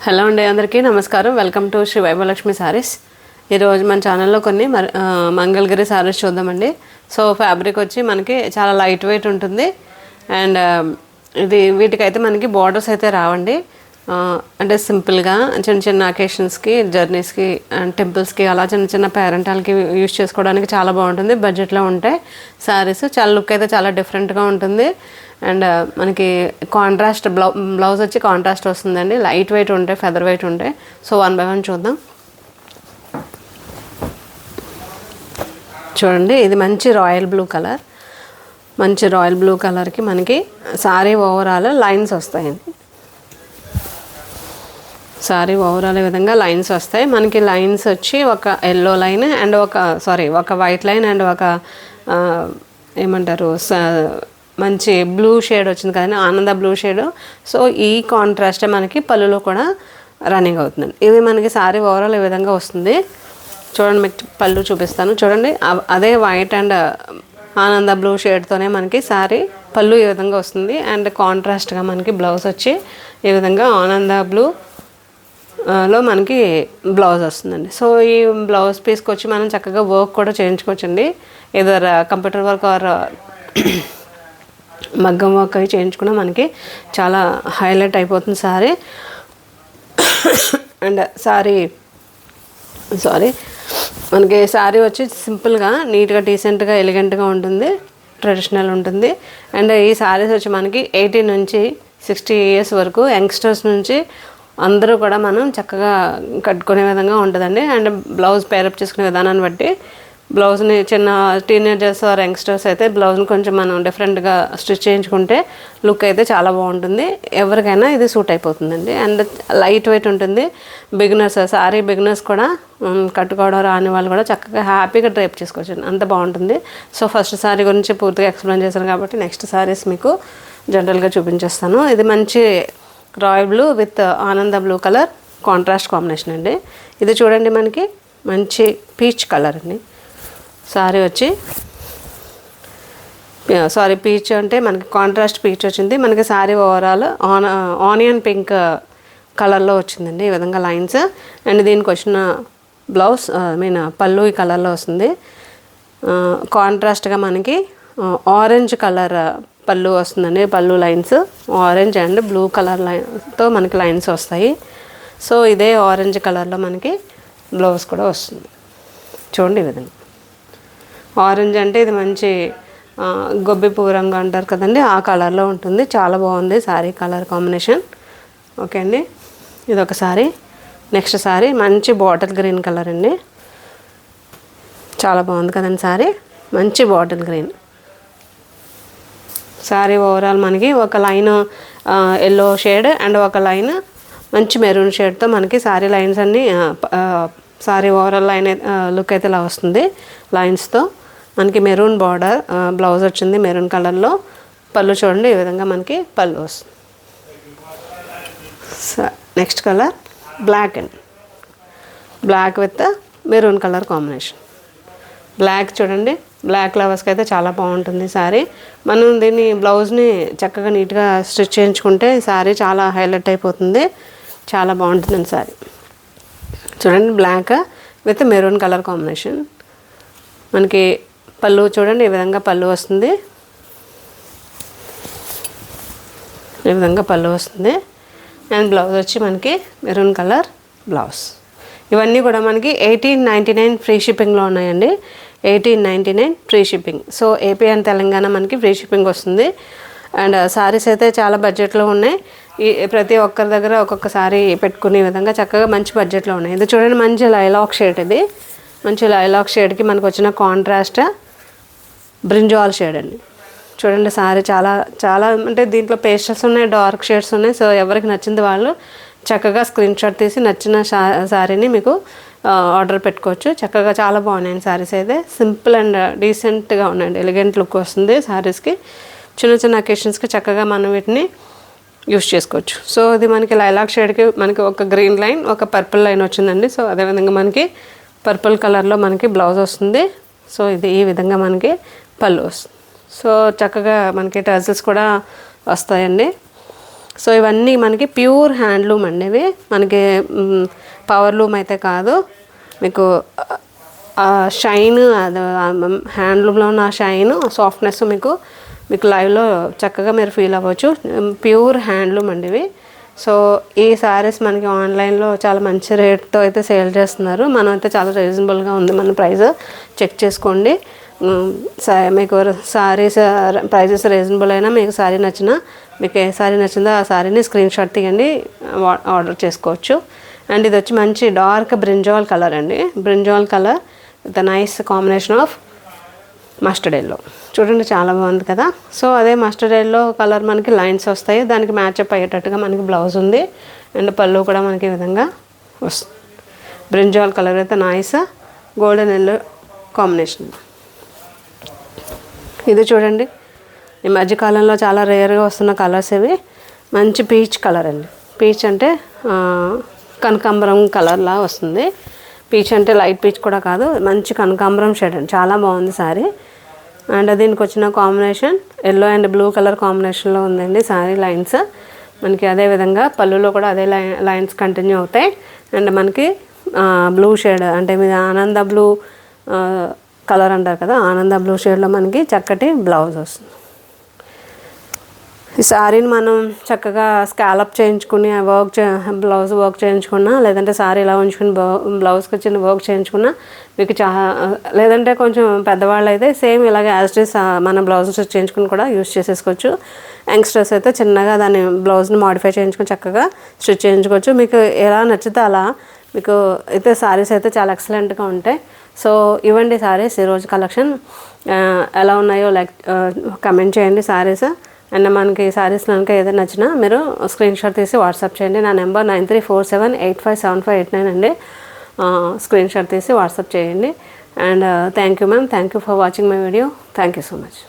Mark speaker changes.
Speaker 1: Hello అండి, అందరికీ నమస్కారం. Welcome to Shri Vaibhavalakshmi saris. ఈరోజు మన ఛానల్లో కొన్ని మంగళగిరి సారీస్ చూద్దామండి. సో ఫ్యాబ్రిక్ వచ్చి మనకి చాలా లైట్ వెయిట్ ఉంటుంది. అండ్ వీటికైతే మనకి బార్డర్స్ అయితే రావండి. అంటే సింపుల్గా చిన్న చిన్న అకేషన్స్కి, జర్నీస్కి అండ్ టెంపుల్స్కి అలా చిన్న చిన్న పేరెంటాలకి యూజ్ చేసుకోవడానికి చాలా బాగుంటుంది. బడ్జెట్లో ఉంటాయి శారీస్. చాలా లుక్ అయితే చాలా డిఫరెంట్గా ఉంటుంది. అండ్ మనకి కాంట్రాస్ట్ బ్లౌజ్ వచ్చి కాంట్రాస్ట్ వస్తుందండి. లైట్ వెయిట్ ఉంటాయి, ఫెదర్ వెయిట్ ఉంటాయి. సో 1 by 1 చూద్దాం. చూడండి, ఇది మంచి రాయల్ బ్లూ కలర్. మంచి రాయల్ బ్లూ కలర్కి మనకి సారీ ఓవరాల్ లైన్స్ వస్తాయండి. సారీ ఓవరాల్ ఈ విధంగా లైన్స్ వస్తాయి. మనకి లైన్స్ వచ్చి ఒక ఎల్లో లైన్ అండ్ ఒక వైట్ లైన్ అండ్ ఒక ఏమంటారు మంచి బ్లూ షేడ్ వచ్చింది కదండి, ఆనంద బ్లూ షేడ్. సో ఈ కాంట్రాస్ట్ మనకి పళ్ళులో కూడా రన్నింగ్ అవుతుందండి. ఇది మనకి సారీ ఓవరాల్ ఈ విధంగా వస్తుంది. చూడండి, మీకు పళ్ళు చూపిస్తాను. చూడండి, అదే వైట్ అండ్ ఆనంద బ్లూ షేడ్తోనే మనకి సారీ పళ్ళు ఈ విధంగా వస్తుంది. అండ్ కాంట్రాస్ట్గా మనకి బ్లౌజ్ వచ్చి ఈ విధంగా ఆనంద బ్లూ లో మనకి బ్లౌజ్ వస్తుందండి. సో ఈ బ్లౌజ్ పీస్కి వచ్చి మనం చక్కగా వర్క్ కూడా చేయించుకోవచ్చండి. ఏదో కంప్యూటర్ వర్క్ ఆర్ మగ్గం వర్క్ అవి చేయించుకున్నా మనకి చాలా హైలైట్ అయిపోతుంది సారీ. అండ్ మనకి సారీ వచ్చి సింపుల్గా, నీట్గా, డీసెంట్గా, ఎలిగెంట్గా ఉంటుంది. ట్రెడిషనల్ ఉంటుంది. అండ్ ఈ సారీస్ వచ్చి మనకి 18 నుంచి 60 years వరకు యంగ్స్టర్స్ నుంచి అందరూ కూడా మనం చక్కగా కట్టుకునే విధంగా ఉంటుందండి. అండ్ బ్లౌజ్ పేరప్ చేసుకునే విధానాన్ని బట్టి బ్లౌజ్ని చిన్న టీనేజర్స్ ఆర్ యంగ్స్టర్స్ అయితే బ్లౌజ్ని కొంచెం మనం డిఫరెంట్గా స్టిచ్ చేయించుకుంటే లుక్ అయితే చాలా బాగుంటుంది. ఎవరికైనా ఇది సూట్ అయిపోతుందండి. అండ్ లైట్ వెయిట్ ఉంటుంది. సారీ బిగినర్స్ కూడా కట్టుకోవడం రాని వాళ్ళు కూడా చక్కగా హ్యాపీగా డ్రైప్ చేసుకోవచ్చు, అంత బాగుంటుంది. సో ఫస్ట్ సారీ గురించి పూర్తిగా ఎక్స్ప్లెయిన్ చేశాను కాబట్టి నెక్స్ట్ సారీస్ మీకు జనరల్గా చూపించేస్తాను. ఇది మంచి రాయల్ బ్లూ విత్ ఆనంద బ్లూ కలర్ కాంట్రాస్ట్ కాంబినేషన్ అండి. ఇది చూడండి, మనకి మంచి పీచ్ కలర్ అండి. సారీ వచ్చి పీచ్ అంటే మనకి కాంట్రాస్ట్ పీచ్ వచ్చింది. మనకి సారీ ఓవరాల్ ఆనియన్ పింక్ కలర్లో వచ్చిందండి, ఈ విధంగా లైన్స్. అండ్ దీనికి వచ్చిన బ్లౌజ్ పళ్ళు ఈ కలర్లో వస్తుంది. కాంట్రాస్ట్గా మనకి ఆరెంజ్ కలర్ పళ్ళు వస్తుందండి. పళ్ళు lines orange and blue colour లైన్తో మనకి లైన్స్ వస్తాయి. సో ఇదే ఆరెంజ్ కలర్లో మనకి బ్లౌజ్ కూడా వస్తుంది. చూడండి, ఈ విధంగా ఆరెంజ్ అంటే ఇది మంచి గొబ్బి పువ్వు రంగు అంటారు కదండి, ఆ కలర్లో ఉంటుంది. చాలా బాగుంది సారీ కలర్ కాంబినేషన్. ఓకే అండి, ఇది ఒక సారీ. నెక్స్ట్ సారీ మంచి బాటిల్ గ్రీన్ కలర్ అండి. చాలా బాగుంది కదండి సారీ, మంచి బాటిల్ గ్రీన్. సారీ ఓవరాల్ మనకి ఒక లైన్ ఎల్లో షేడ్ అండ్ ఒక లైన్ మంచి మెరూన్ షేడ్తో మనకి సారీ లైన్స్ అన్నీ సారీ ఓవరాల్ లైన్ లుక్ అయితే ఇలా వస్తుంది. లైన్స్తో మనకి మెరూన్ బార్డర్ బ్లౌజ్ వచ్చింది మెరూన్ కలర్లో. పళ్ళు చూడండి, ఈ విధంగా మనకి పళ్ళు వస్తుంది. Next colour black with maroon colour combination. Black చూడండి, బ్లాక్ లవర్స్కి అయితే చాలా బాగుంటుంది సారీ. మనం దీన్ని బ్లౌజ్ని చక్కగా నీట్గా స్టిచ్ చేయించుకుంటే సారీ చాలా హైలైట్ అయిపోతుంది. చాలా బాగుంటుందండి సారీ. చూడండి, black with maroon colour combination. మనకి పళ్ళు చూడండి, ఈ విధంగా పళ్ళు వస్తుంది. ఈ విధంగా పళ్ళు వస్తుంది. అండ్ బ్లౌజ్ వచ్చి మనకి మెరూన్ కలర్ బ్లౌజ్. ఇవన్నీ కూడా మనకి 1899 ఫ్రీ షిప్పింగ్లో ఉన్నాయండి. 1899 free shipping. So AP and Telangana మనకి ఫ్రీ షిప్పింగ్ వస్తుంది. అండ్ సారీస్ అయితే చాలా బడ్జెట్లో ఉన్నాయి. ప్రతి ఒక్కరి దగ్గర ఒక్కొక్క సారీ పెట్టుకునే విధంగా చక్కగా మంచి బడ్జెట్లో ఉన్నాయి. ఇది చూడండి, మంచి లైలాక్ షేడ్. ఇది మంచి లైలాక్ షేడ్కి మనకు వచ్చిన కాంట్రాస్ట్ బ్రింజాల్ షేడ్ అండి. చూడండి, సారీ చాలా చాలా అంటే దీంట్లో పేస్టల్స్ ఉన్నాయి, డార్క్ షేడ్స్ ఉన్నాయి. సో ఎవరికి నచ్చింది వాళ్ళు చక్కగా స్క్రీన్ షాట్ తీసి నచ్చిన సారీని మీకు ఆర్డర్ పెట్టుకోవచ్చు. చక్కగా చాలా బాగున్నాయండి సారీస్ అయితే. సింపుల్ అండ్ డీసెంట్గా ఉన్నాయండి, ఎలిగెంట్ లుక్ వస్తుంది సారీస్కి. చిన్న చిన్న అకేషన్స్కి చక్కగా మనం వీటిని యూస్ చేసుకోవచ్చు. సో ఇది మనకి లైలాక్ షేడ్కి మనకి ఒక గ్రీన్ లైన్, ఒక పర్పుల్ లైన్ వచ్చిందండి. సో అదేవిధంగా మనకి పర్పుల్ కలర్లో మనకి బ్లౌజ్ వస్తుంది. సో ఇది ఈ విధంగా మనకి పళ్ళు వస్తుంది. సో చక్కగా మనకి టజల్స్ కూడా వస్తాయండి. సో ఇవన్నీ మనకి ప్యూర్ హ్యాండ్లూమ్ అండి. ఇవి మనకి పవర్లూమ్ అయితే కాదు. మీకు షైన్, అది హ్యాండ్లూమ్లో ఉన్న షైన్, సాఫ్ట్నెస్ మీకు లైవ్లో చక్కగా మీరు ఫీల్ అవ్వచ్చు. ప్యూర్ హ్యాండ్లూమ్ అండి ఇవి. సో ఈ శారీస్ మనకి ఆన్లైన్లో చాలా మంచి రేట్తో అయితే సేల్ చేస్తున్నారు. మనం అయితే చాలా రీజనబుల్గా ఉంది మన ప్రైస్, చెక్ చేసుకోండి. మీకు శారీస్ ప్రైజెస్ రీజనబుల్ అయినా, మీకు శారీ నచ్చినా, మీకు ఏ శారీ నచ్చిందో ఆ శారీని స్క్రీన్ షాట్ తీయండి, ఆర్డర్ చేసుకోవచ్చు. అండ్ ఇది వచ్చి మంచి డార్క్ బ్రింజాల్ కలర్ అండి. Brinjal colour with nice combination of mustard yellow. చూడండి చాలా బాగుంది కదా. సో అదే మస్టర్డ్ ఎల్లో కలర్ మనకి లైన్స్ వస్తాయి, దానికి మ్యాచప్ అయ్యేటట్టుగా మనకి బ్లౌజ్ ఉంది. అండ్ పళ్ళు కూడా మనకి ఈ విధంగా వస్తుంది. బ్రింజాల్ కలర్ అయితే నైస్ గోల్డెన్ ఎల్లో కాంబినేషన్. ఇది చూడండి, ఈ మధ్యకాలంలో చాలా రేర్గా వస్తున్న కలర్స్ ఇవి. మంచి పీచ్ కలర్ అండి. పీచ్ అంటే కనకాంబరం కలర్లా వస్తుంది. పీచ్ అంటే లైట్ పీచ్ కూడా కాదు, మంచి కనకాంబరం షేడ్ అండి. చాలా బాగుంది శారీ. అండ్ దీనికి వచ్చిన combination yellow and blue colour కాంబినేషన్లో ఉందండి శారీ లైన్స్ మనకి. అదేవిధంగా పళ్ళులో కూడా అదే లైన్స్ కంటిన్యూ అవుతాయి. అండ్ మనకి బ్లూ షేడ్ అంటే మీద ఆనంద బ్లూ కలర్ అంటారు కదా, ఆనంద బ్లూ షేడ్లో మనకి చక్కటి బ్లౌజ్ వస్తుంది. ఈ శారీని మనం చక్కగా స్కాలప్ చేయించుకుని బ్లౌజ్ వర్క్ చేయించుకున్నా, లేదంటే శారీ ఇలా ఉంచుకుని బ్లౌజ్కి చిన్న వర్క్ చేయించుకున్నా మీకు లేదంటే కొంచెం పెద్దవాళ్ళు అయితే సేమ్ ఇలాగే యాజ్ ఇట్ ఈస్ మన బ్లౌజ్ స్టిచ్ చేయించుకుని కూడా యూజ్ చేసేసుకోవచ్చు. యంగ్స్టర్స్ అయితే చిన్నగా దాన్ని బ్లౌజ్ని మాడిఫై చేయించుకొని చక్కగా స్టిచ్ చేయించుకోవచ్చు. మీకు ఎలా నచ్చితే అలా. మీకు అయితే శారీస్ అయితే చాలా ఎక్సలెంట్గా ఉంటాయి. సో ఇవ్వండి శారీస్, ఈరోజు కలెక్షన్ ఎలా ఉన్నాయో కమెంట్ చేయండి శారీస్. అండ్ మనకి శారీస్ కనుక ఏదైనా నచ్చినా మీరు స్క్రీన్ షాట్ తీసి వాట్సాప్ చేయండి. నా నెంబర్ 9347857589 అండి. స్క్రీన్ షాట్ తీసి వాట్సాప్ చేయండి. And thank you ma'am, thank you for watching my video. Thank you so much.